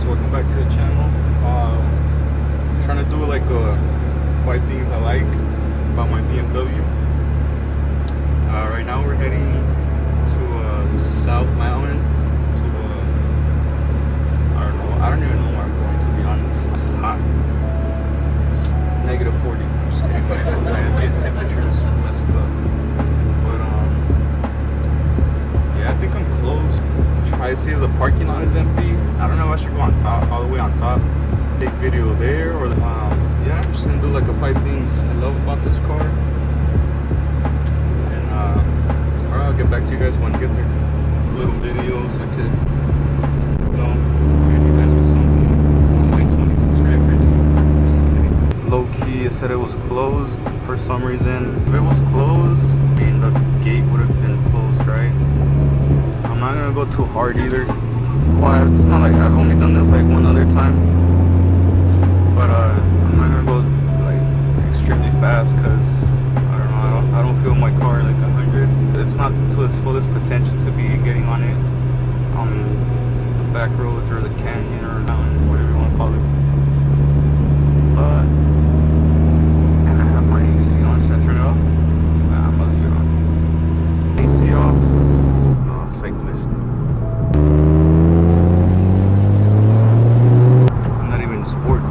welcome back to the channel. I'm trying to do like 5 things I like about my BMW. Right now we're heading to South Mountain to I don't even know where I'm going, to be honest. It's hot. It's -40. I'm just kidding. My ambient temperatures messed up. But yeah, I think I'm close. Try to see if the parking lot is empty. I don't know if I should go on top, all the way on top, take video there, or yeah, I'm just gonna do like 5 things I love about this car. And alright, I'll get back to you guys when I get there. Little videos I could, you know, give you guys with something on my 20 subscribers. Just kidding. Low key, it said it was closed for some reason. If it was closed, I mean, the gate would have been closed, right? I'm not gonna go too hard either. Well, it's not like I've only done this like one other time, but I'm not gonna go like extremely fast because I don't feel my car like 100. It's not to its fullest potential to be getting on it on the back roads or the canyon or mountain, whatever you want to call it. But and I have my AC on. Should I turn it off? Nah, I'm gonna leave it on. AC off. Cyclist. I'm not even in sport.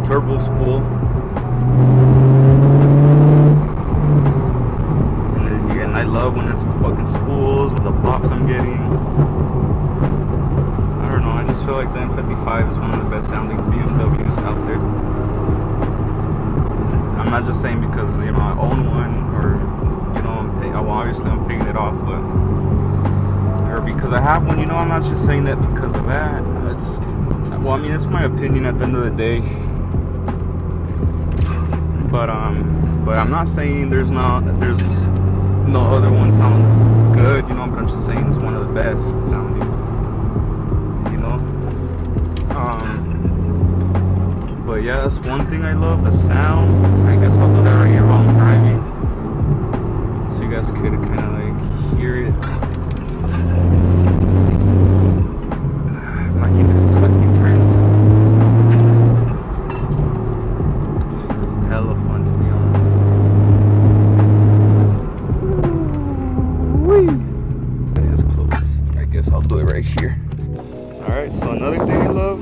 Turbo spool, and I love when it's fucking spools with the pops I'm getting. I don't know, I just feel like the n55 is one of the best sounding BMWs out there. I'm not just saying because, you know, I own one, or, you know, obviously I'm picking it off, but, or because I have one, you know, I'm not just saying that because of that. It's, well, I mean, it's my opinion at the end of the day. But I'm not saying there's no other one sounds good, you know, but I'm just saying it's one of the best sounding, you know. But yeah, that's one thing I love, the sound. I guess I'll do that right here while I'm driving, so you guys could kind of like hear it. I'm liking this twisty turns. Hella fun to be on. Whee! It is close. I guess I'll do it right here. Alright, so another thing I love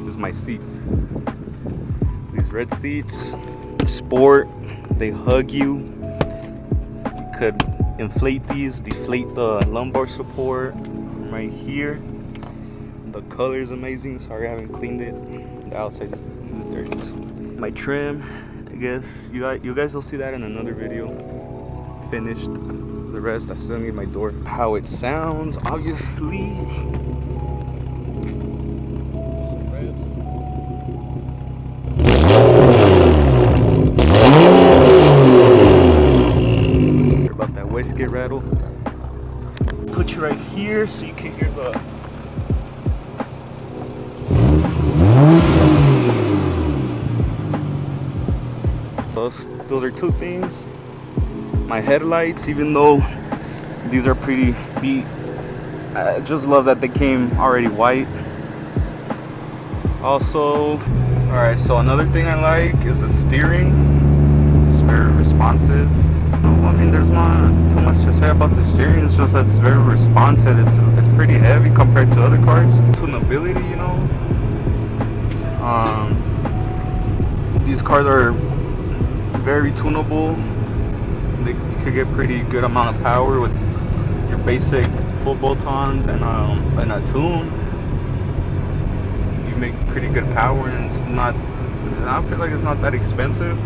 is my seats. These red seats, sport, they hug you. You could inflate these, deflate the lumbar support from right here. The color is amazing. Sorry I haven't cleaned it. The outside is dirty. My trim, I guess you guys will see that in another video, finished. The rest, I still need my door. How it sounds, obviously. About that wastegate rattle. Put you right here so you can hear the. Those are two things. My headlights, even though these are pretty beat, I just love that they came already white. Also, alright, so another thing I like is the steering. It's very responsive. I mean, there's not too much to say about the steering. It's just that it's very responsive. It's pretty heavy compared to other cars. Tunability, you know. These cars are very tunable. You could get pretty good amount of power with your basic full bolt-ons and a tune. You make pretty good power, and it's not. I feel like it's not that expensive.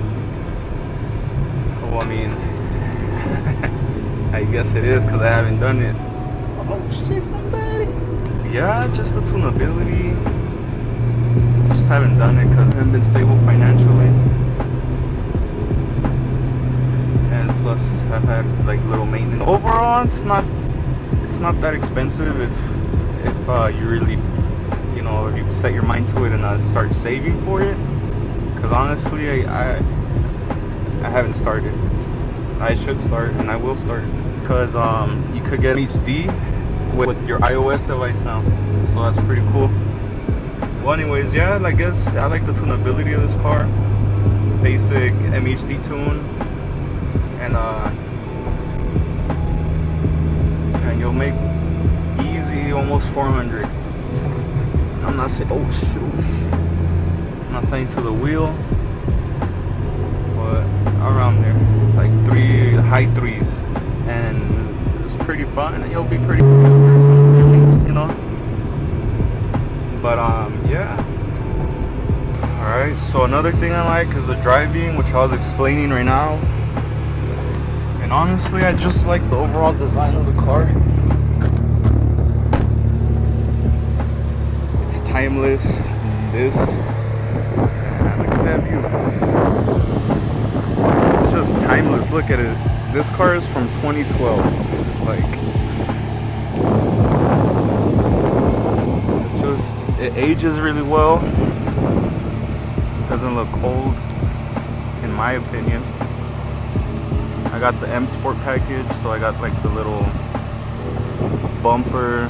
Well, I mean, I guess it is because I haven't done it. Oh shit, somebody! Yeah, just the tunability. Just haven't done it because I haven't been stable financially. Plus, I've had like little maintenance. Overall, it's not that expensive if you really, you know, if you set your mind to it and start saving for it. Because honestly, I haven't started. I should start, and I will start. Because you could get HD with your iOS device now, so that's pretty cool. Well, anyways, yeah, I guess I like the tunability of this car. Basic MHD tune. And you'll make easy almost 400. I'm not saying, oh shoot, I'm not saying to the wheel, but around there, like high threes, and it's pretty fun, and you'll be pretty, you know. But yeah. All right. So another thing I like is the driving, which I was explaining right now. And honestly, I just like the overall design of the car. It's timeless. Look at that view. It's just timeless. Look at it. This car is from 2012. Like, it's just, it ages really well. Doesn't look old, in my opinion. I got the M Sport package, so I got like the little bumper.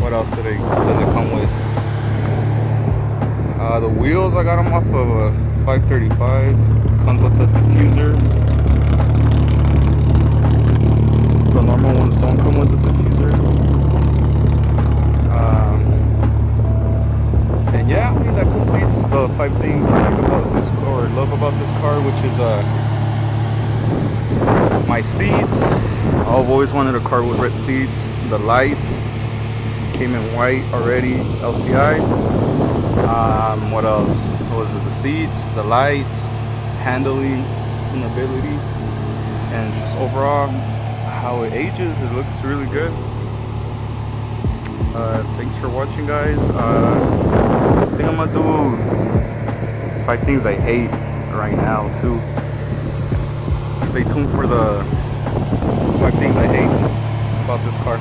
What else does it come with? The wheels, I got them off of a 535. Comes with the diffuser. The normal ones don't come with the diffuser. And yeah, I mean, that completes the 5 things I like about this car, or love about this car, which is my seats. I've always wanted a car with red seats. The lights came in white already, LCI. What else? What was it? The seats, the lights, handling, tunability, and just overall how it ages. It looks really good. Thanks for watching, guys. I think I'm gonna do 5 things I hate right now too. Stay tuned for the 5 things I hate about this car.